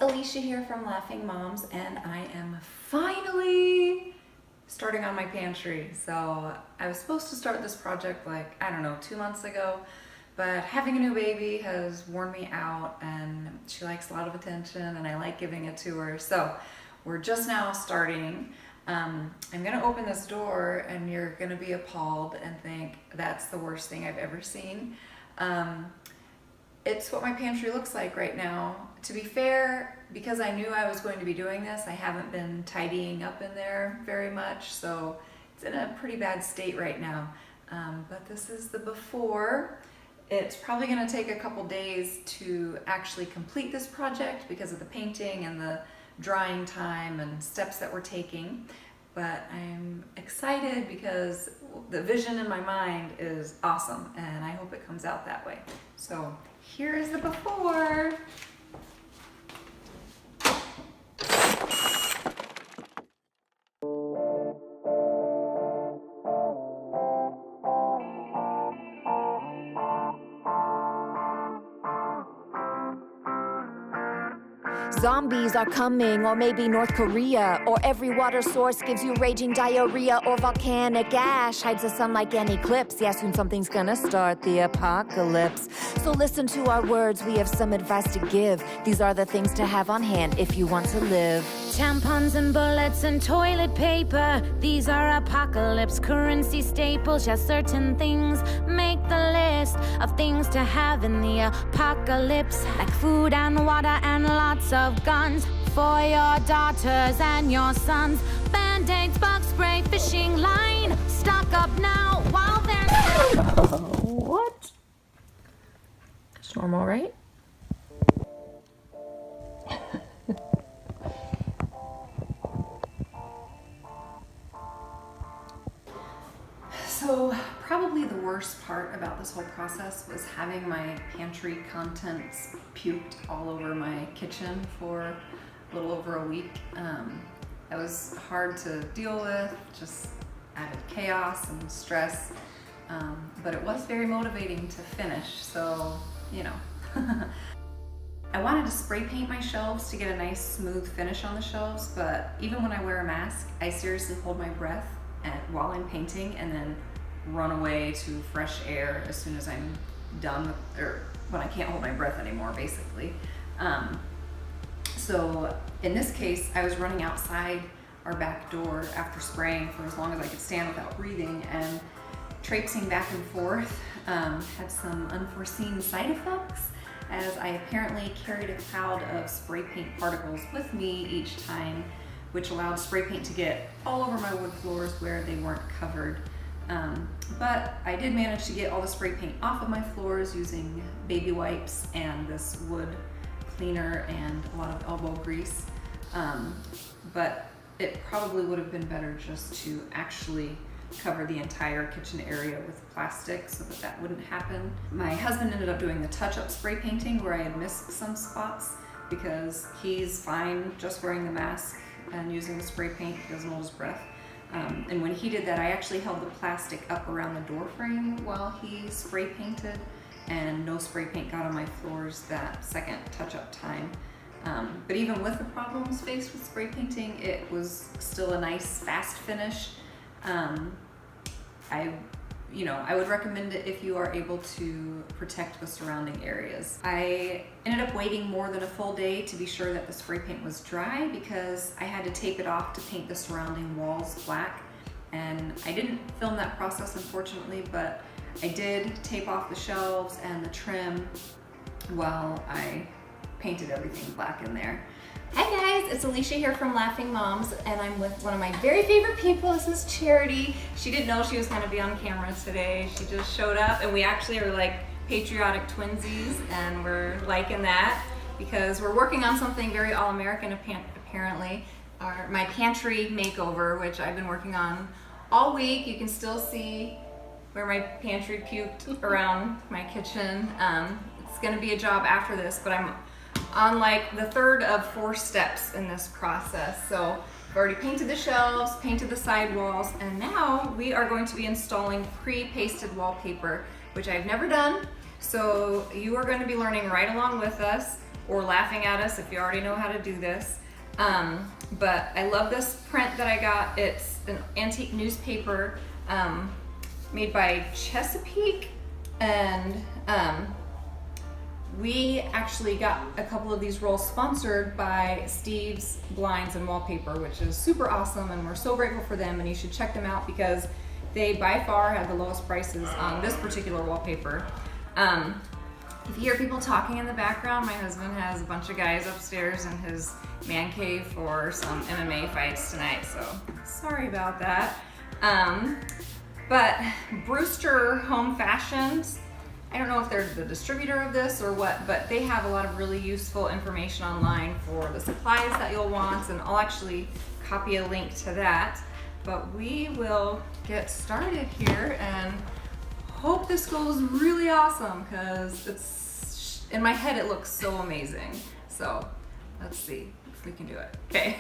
Alicia here from Laughing Moms, and I am finally starting on my pantry. So I was supposed to start this project like, I don't know, 2 months ago, but having a new baby has worn me out and she likes a lot of attention and I like giving it to her. So we're just now starting. I'm gonna open this door and you're gonna be appalled and think that's the worst thing I've ever seen. It's what my pantry looks like right now. To be fair, because I knew I was going to be doing this, I haven't been tidying up in there very much, so it's in a pretty bad state right now. But this is the before. It's probably going to take a couple days to actually complete this project because of the painting and the drying time and steps that we're taking. But I'm excited because the vision in my mind is awesome and I hope it comes out that way. So here is the before. Zombies are coming, or maybe North Korea, or every water source gives you raging diarrhea, or volcanic ash hides the sun like an eclipse. Yeah, soon something's gonna start the apocalypse. So listen to our words, we have some advice to give. These are the things to have on hand if you want to live. Tampons and bullets and toilet paper, these are apocalypse currency staples. Yeah, certain things make the list of things to have in the apocalypse, like food and water and lots of guns for your daughters and your sons. Band-aids, bug spray, fishing line. Stock up now while they're What? It's normal, right? So probably the worst part about this whole process was having my pantry contents puked all over my kitchen for a little over a week. It was hard to deal with, just added chaos and stress, but it was very motivating to finish, so, you know. I wanted to spray paint my shelves to get a nice smooth finish on the shelves, but even when I wear a mask, I seriously hold my breath while I'm painting and then run away to fresh air as soon as I'm done with, or when I can't hold my breath anymore, basically. So in this case, I was running outside our back door after spraying for as long as I could stand without breathing, and traipsing back and forth had some unforeseen side effects, as I apparently carried a cloud of spray paint particles with me each time, which allowed spray paint to get all over my wood floors where they weren't covered. But I did manage to get all the spray paint off of my floors using baby wipes and this wood cleaner and a lot of elbow grease. But it probably would have been better just to actually cover the entire kitchen area with plastic so that that wouldn't happen. My husband ended up doing the touch-up spray painting where I had missed some spots because he's fine just wearing the mask and using the spray paint. He doesn't hold his breath. And when he did that, I actually held the plastic up around the door frame while he spray painted, and no spray paint got on my floors that second touch-up time. But even with the problems faced with spray painting, it was still a nice fast finish. I would recommend it if you are able to protect the surrounding areas. I ended up waiting more than a full day to be sure that the spray paint was dry because I had to tape it off to paint the surrounding walls black. And I didn't film that process, unfortunately, but I did tape off the shelves and the trim while I painted everything black in there. Hi guys, it's Alicia here from Laughing Moms, and I'm with one of my very favorite people. This is Charity. She didn't know she was going to be on camera today. She just showed up, and we actually are like patriotic twinsies, and we're liking that because we're working on something very all-American apparently. My pantry makeover, which I've been working on all week. You can still see where my pantry puked around my kitchen. It's going to be a job after this, but I'm on like the third of 4 steps in this process. So I've already painted the shelves, painted the sidewalls, and now we are going to be installing pre-pasted wallpaper, which I've never done. So you are going to be learning right along with us or laughing at us if you already know how to do this. But I love this print that I got. It's an antique newspaper made by Chesapeake, and we actually got a couple of these rolls sponsored by Steve's Blinds and Wallpaper, which is super awesome, and we're so grateful for them, and you should check them out because they by far have the lowest prices on this particular wallpaper. If you hear people talking in the background, my husband has a bunch of guys upstairs in his man cave for some MMA fights tonight, so sorry about that. But Brewster Home Fashions, I don't know if they're the distributor of this or what, but they have a lot of really useful information online for the supplies that you'll want, and I'll actually copy a link to that. But we will get started here and hope this goes really awesome, because it's, in my head it looks so amazing. So let's see if we can do it. Okay.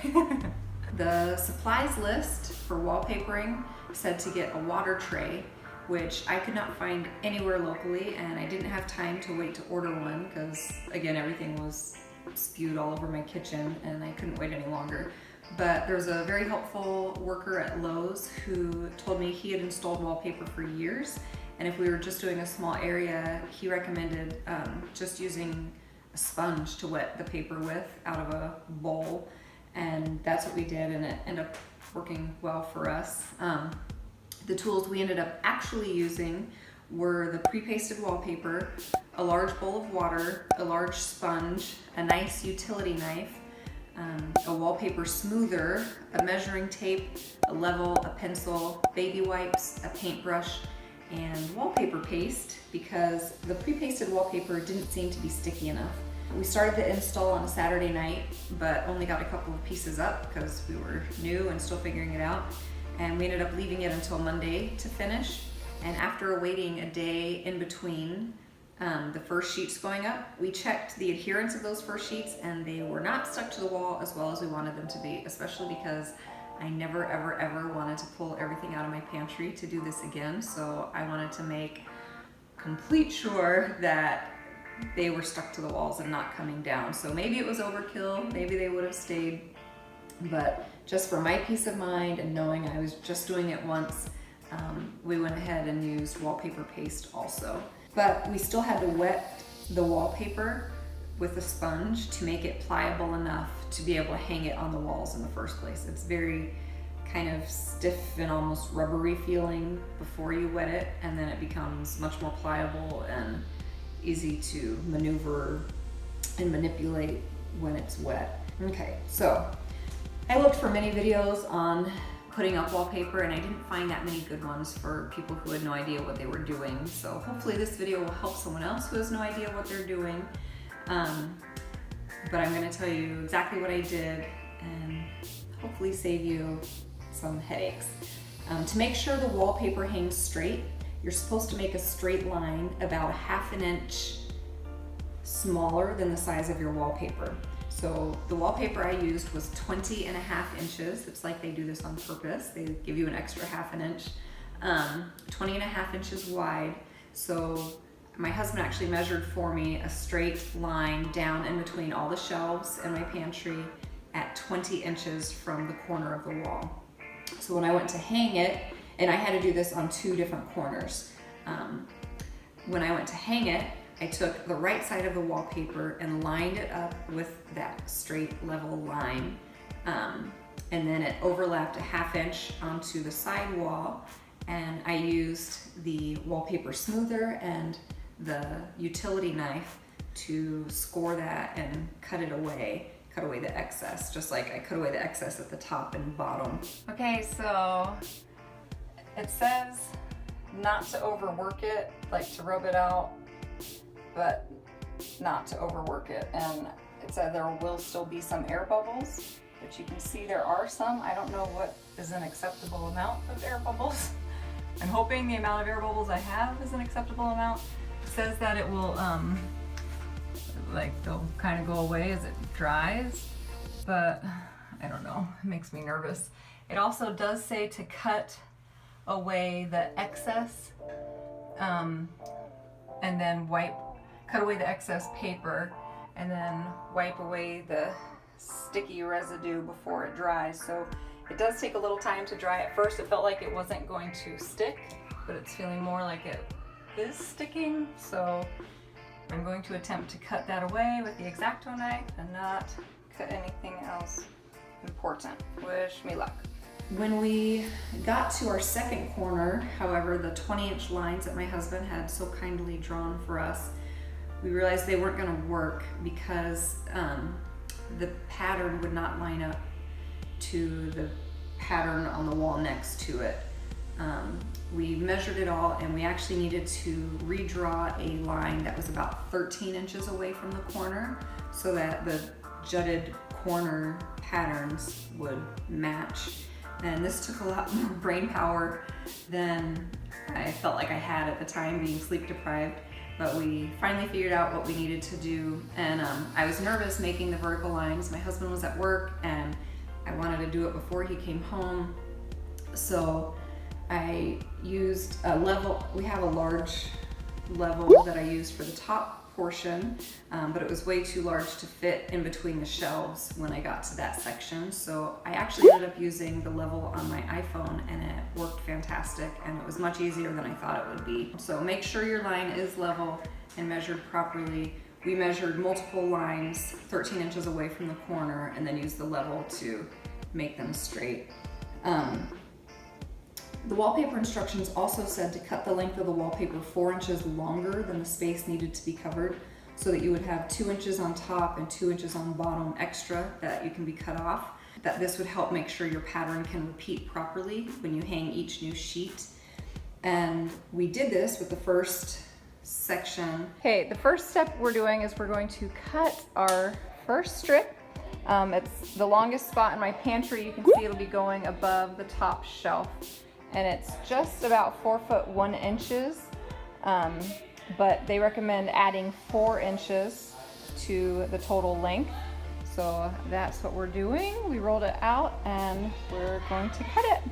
The supplies list for wallpapering said to get a water tray, which I could not find anywhere locally, and I didn't have time to wait to order one because, again, everything was spewed all over my kitchen and I couldn't wait any longer. But there was a very helpful worker at Lowe's who told me he had installed wallpaper for years, and if we were just doing a small area, he recommended just using a sponge to wet the paper with out of a bowl, and that's what we did, and it ended up working well for us. The tools we ended up actually using were the pre-pasted wallpaper, a large bowl of water, a large sponge, a nice utility knife, a wallpaper smoother, a measuring tape, a level, a pencil, baby wipes, a paintbrush, and wallpaper paste, because the pre-pasted wallpaper didn't seem to be sticky enough. We started the install on a Saturday night, but only got a couple of pieces up because we were new and still figuring it out. And we ended up leaving it until Monday to finish. And after waiting a day in between the first sheets going up, we checked the adherence of those first sheets, and they were not stuck to the wall as well as we wanted them to be, especially because I never, ever, ever wanted to pull everything out of my pantry to do this again. So I wanted to make complete sure that they were stuck to the walls and not coming down. So maybe it was overkill, maybe they would have stayed, but just for my peace of mind and knowing I was just doing it once, we went ahead and used wallpaper paste also. But we still had to wet the wallpaper with a sponge to make it pliable enough to be able to hang it on the walls in the first place. It's very kind of stiff and almost rubbery feeling before you wet it, and then it becomes much more pliable and easy to maneuver and manipulate when it's wet. Okay, so I looked for many videos on putting up wallpaper, and I didn't find that many good ones for people who had no idea what they were doing. So hopefully this video will help someone else who has no idea what they're doing. But I'm going to tell you exactly what I did and hopefully save you some headaches. To make sure the wallpaper hangs straight, you're supposed to make a straight line about 1/2 inch smaller than the size of your wallpaper. So the wallpaper I used was 20.5 inches. It's like they do this on purpose. They give you an extra 1/2 inch, 20.5 inches wide. So my husband actually measured for me a straight line down in between all the shelves in my pantry at 20 inches from the corner of the wall. So when I went to hang it, and I had to do this on 2 different corners. When I went to hang it, I took the right side of the wallpaper and lined it up with that straight level line. And then it overlapped a 1/2 inch onto the side wall, and I used the wallpaper smoother and the utility knife to score that and cut away the excess, just like I cut away the excess at the top and bottom. Okay, so it says not to overwork it, like to rub it out, but not to overwork it. And it said there will still be some air bubbles, which you can see there are some. I don't know what is an acceptable amount of air bubbles. I'm hoping the amount of air bubbles I have is an acceptable amount. It says that it will, they'll kind of go away as it dries, but I don't know, it makes me nervous. It also does say to cut away the excess, and then cut away the excess paper, and then wipe away the sticky residue before it dries. So it does take a little time to dry. At first it felt like it wasn't going to stick, but it's feeling more like it is sticking. So I'm going to attempt to cut that away with the X-Acto knife and not cut anything else important. Wish me luck. When we got to our second corner, however, the 20-inch lines that my husband had so kindly drawn for us, we realized they weren't going to work because the pattern would not line up to the pattern on the wall next to it. We measured it all, and we actually needed to redraw a line that was about 13 inches away from the corner so that the jutted corner patterns would match. And this took a lot more brain power than I felt like I had at the time, being sleep deprived. But we finally figured out what we needed to do. And I was nervous making the vertical lines. My husband was at work and I wanted to do it before he came home. So I used a level. We have a large level that I used for the top portion, but it was way too large to fit in between the shelves when I got to that section. So I actually ended up using the level on my iPhone, and it worked fantastic, and it was much easier than I thought it would be. So make sure your line is level and measured properly. We measured multiple lines 13 inches away from the corner and then used the level to make them straight. The wallpaper instructions also said to cut the length of the wallpaper 4 inches longer than the space needed to be covered, so that you would have 2 inches on top and 2 inches on bottom extra that you can be cut off. That this would help make sure your pattern can repeat properly when you hang each new sheet. And we did this with the first section. Okay, the first step we're doing is we're going to cut our first strip. It's the longest spot in my pantry. You can see it'll be going above the top shelf. And it's just about 4 foot 1 inches, but they recommend adding 4 inches to the total length. So that's what we're doing. We rolled it out and we're going to cut it.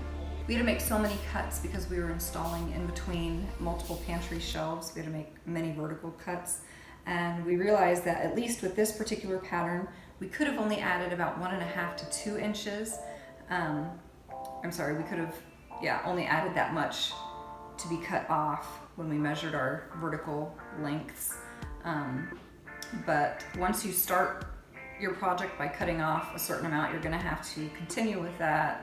We had to make so many cuts because we were installing in between multiple pantry shelves. We had to make many vertical cuts. And we realized that at least with this particular pattern, we could have only added about 1.5 to 2 inches. We could have only added that much to be cut off when we measured our vertical lengths. But once you start your project by cutting off a certain amount, you're gonna have to continue with that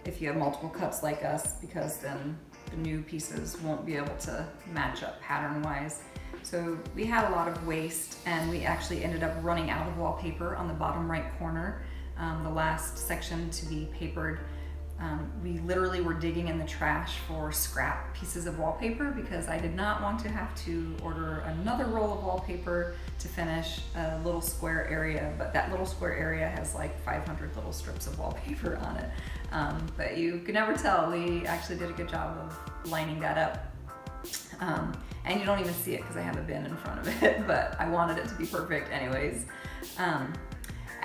if you have multiple cuts like us, because then the new pieces won't be able to match up pattern-wise. So we had a lot of waste, and we actually ended up running out of wallpaper on the bottom right corner, the last section to be papered. We literally were digging in the trash for scrap pieces of wallpaper because I did not want to have to order another roll of wallpaper to finish a little square area, but that little square area has like 500 little strips of wallpaper on it. But you can never tell. We actually did a good job of lining that up. And you don't even see it because I have a bin in front of it, but I wanted it to be perfect anyways.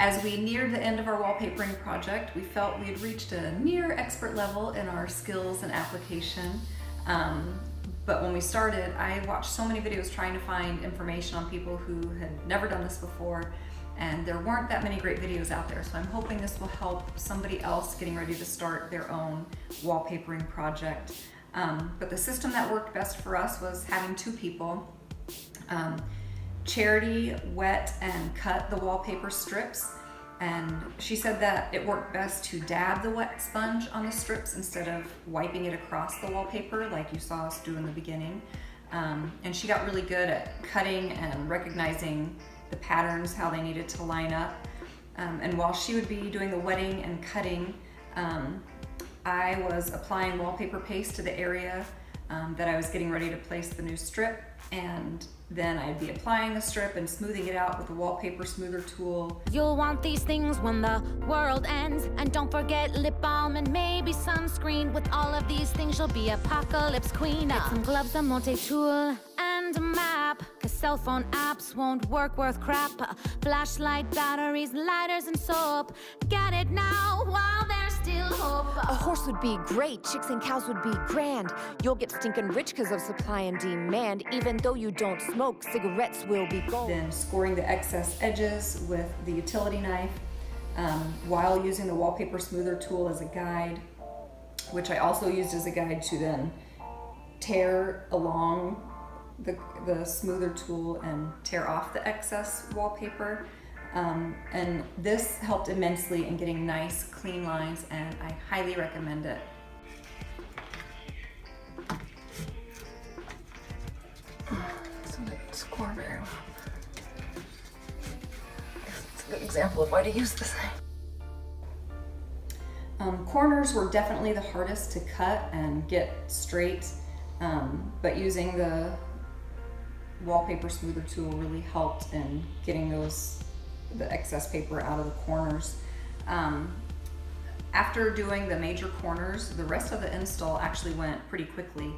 As we neared the end of our wallpapering project, we felt we had reached a near expert level in our skills and application. But when we started, I watched so many videos trying to find information on people who had never done this before, and there weren't that many great videos out there. So I'm hoping this will help somebody else getting ready to start their own wallpapering project. But the system that worked best for us was having 2 people. Charity wet and cut the wallpaper strips, and she said that it worked best to dab the wet sponge on the strips instead of wiping it across the wallpaper like you saw us do in the beginning. And she got really good at cutting and recognizing the patterns, how they needed to line up. And while she would be doing the wetting and cutting, I was applying wallpaper paste to the area that I was getting ready to place the new strip, and then I'd be applying the strip and smoothing it out with the wallpaper smoother tool. You'll want these things when the world ends. And don't forget lip balm and maybe sunscreen. With all of these things, you'll be apocalypse queen. Get some gloves, a multi-tool, and a map. Cause cell phone apps won't work worth crap. Flashlight, batteries, lighters, and soap. Get it now while there's still still hope. A horse would be great, chicks and cows would be grand. You'll get stinking rich because of supply and demand. Even though you don't smoke, cigarettes will be gold. Then scoring the excess edges with the utility knife while using the wallpaper smoother tool as a guide, which I also used as a guide to then tear along the smoother tool and tear off the excess wallpaper. And this helped immensely in getting nice, clean lines, and I highly recommend it. So that score very well. It's a good example of why to use this thing. Corners were definitely the hardest to cut and get straight, but using the wallpaper smoother tool really helped in getting the excess paper out of the corners. After doing the major corners, the rest of the install actually went pretty quickly.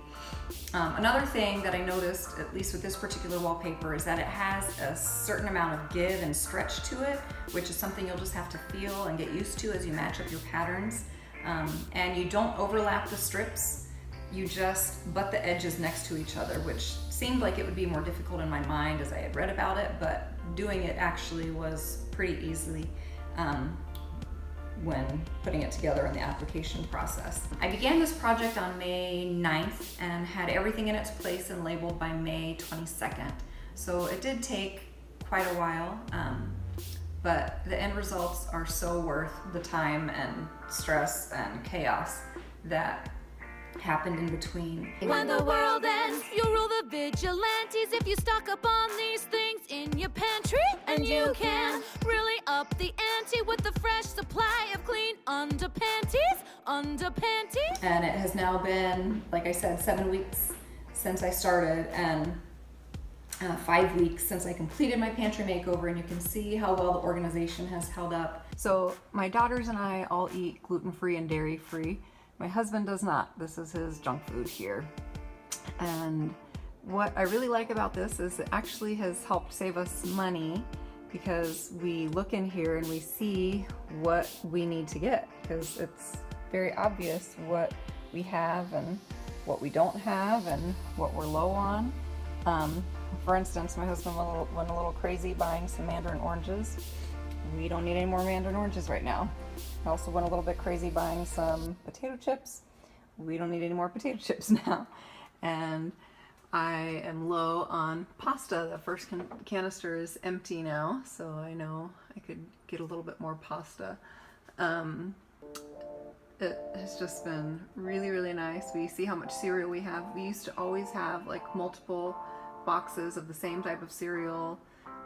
Another thing that I noticed, at least with this particular wallpaper, is that it has a certain amount of give and stretch to it, which is something you'll just have to feel and get used to as you match up your patterns. And you don't overlap the strips, you just butt the edges next to each other, which seemed like it would be more difficult in my mind as I had read about it, but doing it actually was pretty easily when putting it together in the application process. I began this project on May 9th and had everything in its place and labeled by May 22nd. So it did take quite a while, but the end results are so worth the time and stress and chaos that happened in between. When the world ends, you rule the vigilantes if you stock up on these things in your pantry. And you can really up the ante with the fresh supply of clean underpanties. And it has now been, like I said, 7 weeks since I started and 5 weeks since I completed my pantry makeover, and you can see how well the organization has held up. So my daughters and I all eat gluten-free and dairy-free. My husband does not. This is his junk food here. And what I really like about this is it actually has helped save us money, because we look in here and we see what we need to get, because it's very obvious what we have and what we don't have and what we're low on. For instance, my husband went a little crazy buying some mandarin oranges. We don't need any more mandarin oranges right now. I also went a little bit crazy buying some potato chips. We don't need any more potato chips now. And I am low on pasta. The first canister is empty now, so I know I could get a little bit more pasta. It has just been really, really nice. We see how much cereal we have. We used to always have like multiple boxes of the same type of cereal.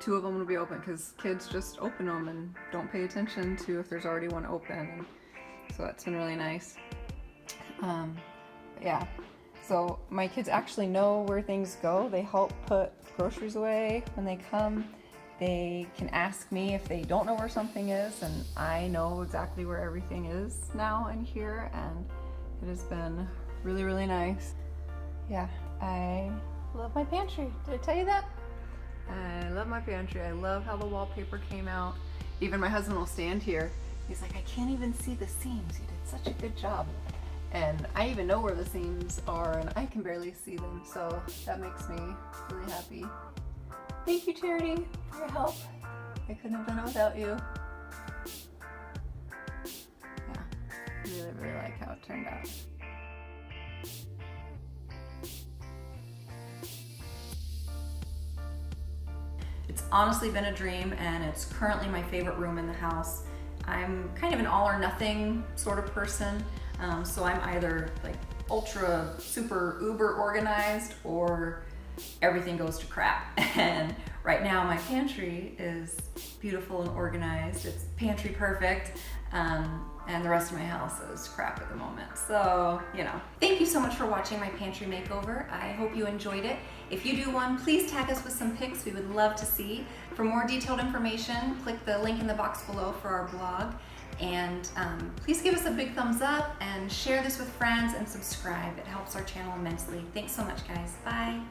2 of them would be open because kids just open them and don't pay attention to if there's already one open. And so that's been really nice. Yeah. So my kids actually know where things go. They help put groceries away when they come. They can ask me if they don't know where something is, and I know exactly where everything is now in here, and it has been really, really nice. Yeah, I love my pantry. Did I tell you that? I love my pantry. I love how the wallpaper came out. Even my husband will stand here. He's like, I can't even see the seams. You did such a good job. And I even know where the seams are, and I can barely see them. So that makes me really happy. Thank you, Charity, for your help. I couldn't have done it without you. Yeah, really, really like how it turned out. It's honestly been a dream, and it's currently my favorite room in the house. I'm kind of an all or nothing sort of person, so I'm either like ultra, super, uber organized, or everything goes to crap. And right now my pantry is beautiful and organized. It's pantry perfect, and the rest of my house is crap at the moment. So, you know. Thank you so much for watching my pantry makeover. I hope you enjoyed it. If you do one, please tag us with some pics. We would love to see. For more detailed information, click the link in the box below for our blog. And please give us a big thumbs up and share this with friends and subscribe. It helps our channel immensely. Thanks so much, guys. Bye.